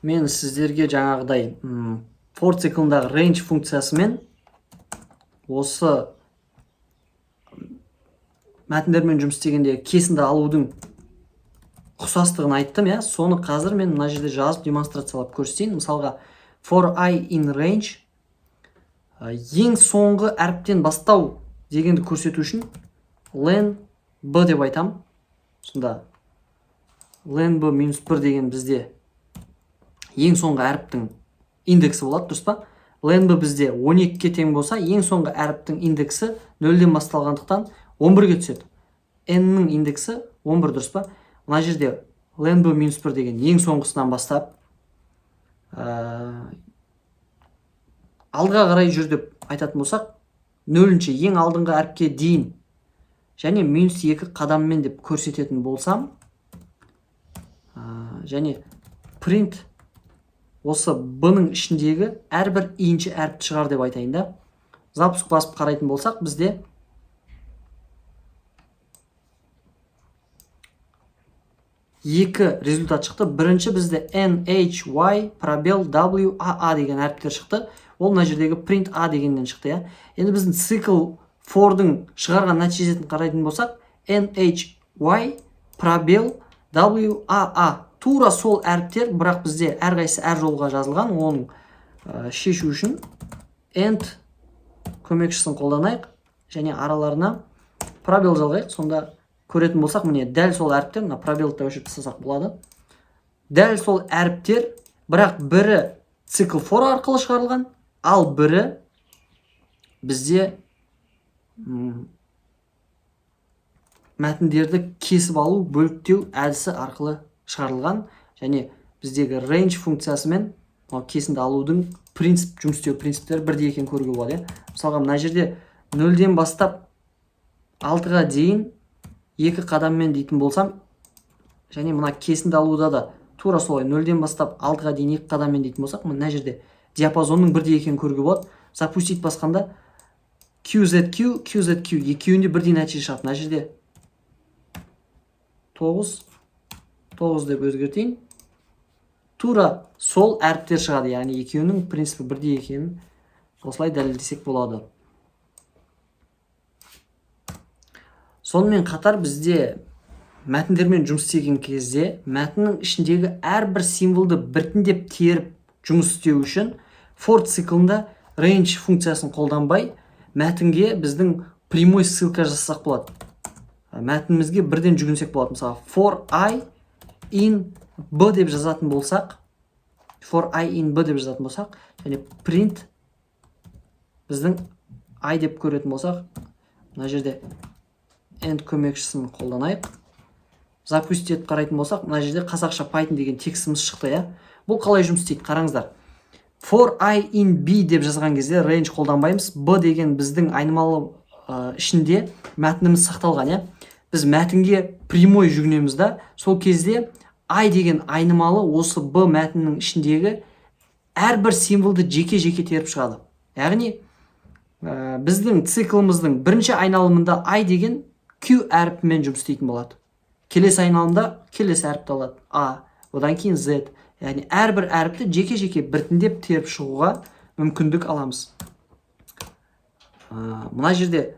Мен сіздерге жаңағыдай for циклындағы range функциясымен осы мәтіндермен жұмыс істегенде кесінді алудың ұқсастығын айттым, иә. Соны қазір мен мына жерде жазып демонстрациялап көрсетейін. Мысалға for I in range ең соңғы әріптен бастау дегенді көрсету үшін len b деп айтам. Сонда len b -1 деген бізде ең соңғы әріптің индексі болады, дұрыс па? len b бізде 12-ке тең болса, ең соңғы әріптің индексі 0-ден басталғандықтан 11-ге түседі. n-нің индексі 11, дұрыс па? Мына жерде len b -1 деген ең соңғысынан бастап алдыға қарай жүр деп айтатын болсақ, 0-ші ең алдыңғы әріпке дейін және -2 қадаммен деп көрсететін болсам, және print осы b-ның ішіндегі әрбір иінчі әріпті шығар деп айтайын да. Запуск басып қарайтын болсақ, бізде екі результат шықты. Бірінші бізде NHY пробел WAA деген әріптер шықты. Ол мына жердегі print A дегеннен шықты, иә. Енді біздің цикл for'дың шығарған нәтижесін қарайтын болсақ, NHY пробел WAA тура сол әріптер, бірақ бізде әрқайсысы әр жолға жазылған. Оның шешу үшін end көмекшісін қолданайық және араларына пробел жалғайық. Сонда көретін болсақ, міне дәл сол әріптер, мына пробелді өшіріп тастасақ болады. Дәл сол әріптер, бірақ бірі цикл for арқылы шығарылған, ал бірі бізде мәтіндерді кесіп алу, бөліктеу әдісі арқылы шығарылған, және біздегі range функциясымен кесінді алудың принцип, жұмыс істеу принциптері бірдей екенін көруге болады. Мысалға мына жерде 0-ден бастап 6-ға дейін 2 қадаммен дейтін болсам, және мына кесінді алуда да тура солай 0-ден бастап 6-ға дейін 2 қадаммен дейтін болсақ, мына жерде диапазонның бірдей екенін көруге болады. Запустить басқанда QZQ, QZQ екеуінде бірдей нәтиже шығады. Мына жерде 9 деп өзгертейін. Тура сол әріптер шығады, яғни екеуінің принципі бірдей екенін осылай дәлелдесек болады. Сонымен қатар бізде мәтіндермен жұмыс істеген кезде мәтіннің ішіндегі әрбір символды біртіндеп теріп жұмыс істеу үшін for циклында range функциясын қолданбай, мәтінге біздің прямой ссылка жасасақ болады. Мәтінімізге бірден жүгінсек болады. Мысалы, for I in b деп жазатын болсақ, және print біздің I деп көретін болсақ, мына жерде end көмекшісін қолданайық. Запустить етіп қарайтын болсақ, мына жерде қазақша Python деген текстіміз шықты, иә. Бұл қалай жұмыс істейді? Қараңыздар. For I in b деп жазған кезде range қолданбаймыз. b деген біздің айнымалы ішінде мәтініміз сақталған, иә. Біз мәтінге прямой жүгінеміз да, сол кезде I деген айнымалы осы b мәтіннің ішіндегі әрбір символды жеке-жеке теріп шығады. Яғни біздің циклымыздың бірінші айналымында I деген Q әріпімен жұмыс істейтін болады. Келесі айналымда келесі әріпті алады, A, одан кейін Z. Яғни әрбір әріпті жеке-жеке біртіндеп теріп шығуға мүмкіндік аламыз. Мына жерде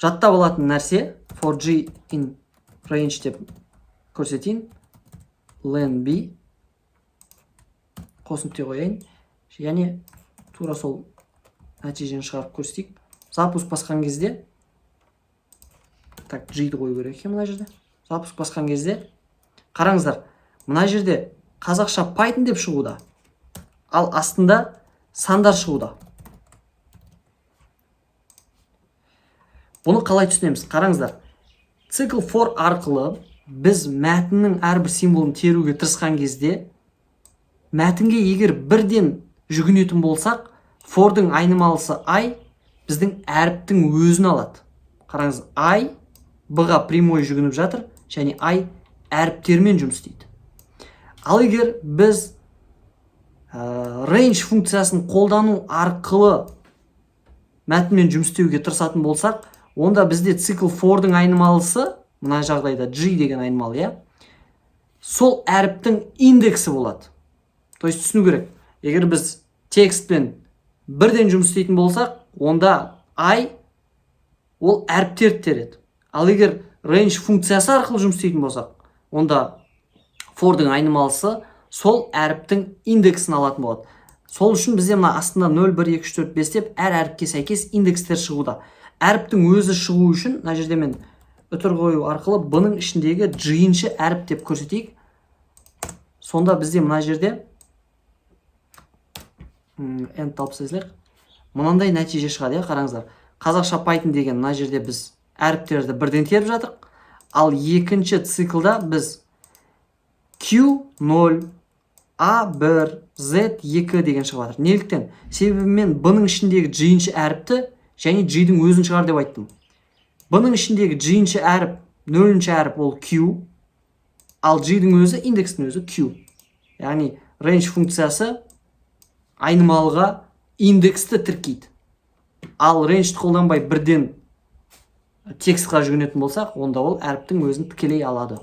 жаттап алатын нәрсе for G in range деп көрсетейін. len b қосын нүкте қояйын. Және тура сол нәтижені шығарып көрсетейік. Запуск басқан кезде G-ді қою керек екен мына жерде. Запуск басқан кезде қараңыздар, мына жерде қазақша Python деп шығуда, ал астында сандар шығуда. Бұны қалай түсінеміз? Қараңыздар, цикл for арқылы біз мәтіннің әрбір символын теруге тырысқан кезде, мәтінге егер бірден жүгінетін болсақ, for'дың айнымалысы I біздің әріптің өзін алады. Қараңыз, I b-ға прямой жүгініп жатыр, және I әріптермен жұмыс істейді. Ал егер біз range функциясын қолдану арқылы мәтінмен жұмыс істеуге тырысатын болсақ, онда бізде цикл for'дың айнымалысы, мына жағдайда G деген айнымалы, иә, сол әріптің индексі болады. То есть түсіну керек. Егер біз текстпен бірден жұмыс істейтін болсақ, онда I ол әріптерді тереді. Ал егер range функциясы арқылы жұмыс істейтін болсақ, онда for-дың айнымалысы сол әріптің индексін алатын болады. Сол үшін бізде мына астында 0, 1, 2, 3, 4, 5 деп әр әріпке сәйкес индекстер шығуда. Әріптің өзі шығу үшін мына жерде мен үтір қою арқылы бұның ішіндегі жиыншы әріп деп көрсетейік. Сонда бізде мына жерде end тапсырсақ, мынандай нәтиже шығады, қараңыздар. Қазақша Python деген мына жерде біз әріптерді бірден теріп жатырық. Ал екінші циклда біз Q0, A1, Z2 деген шығып жатыр. Неліктен? Себебі мен бұның ішіндегі жиыншы әріпті және G-дің өзін шығар деп айттым. Бұның ішіндегі жиыншы әріп, нөлінші әріп ол Q, ал G-дің өзі, индекстің өзі Q. Яғни range функциясы айнымалыға индексті тіркейді. Ал range-ті қолданбай бірден текстқа жүгінетін болсақ, онда ол әріптің өзін тікелей алады.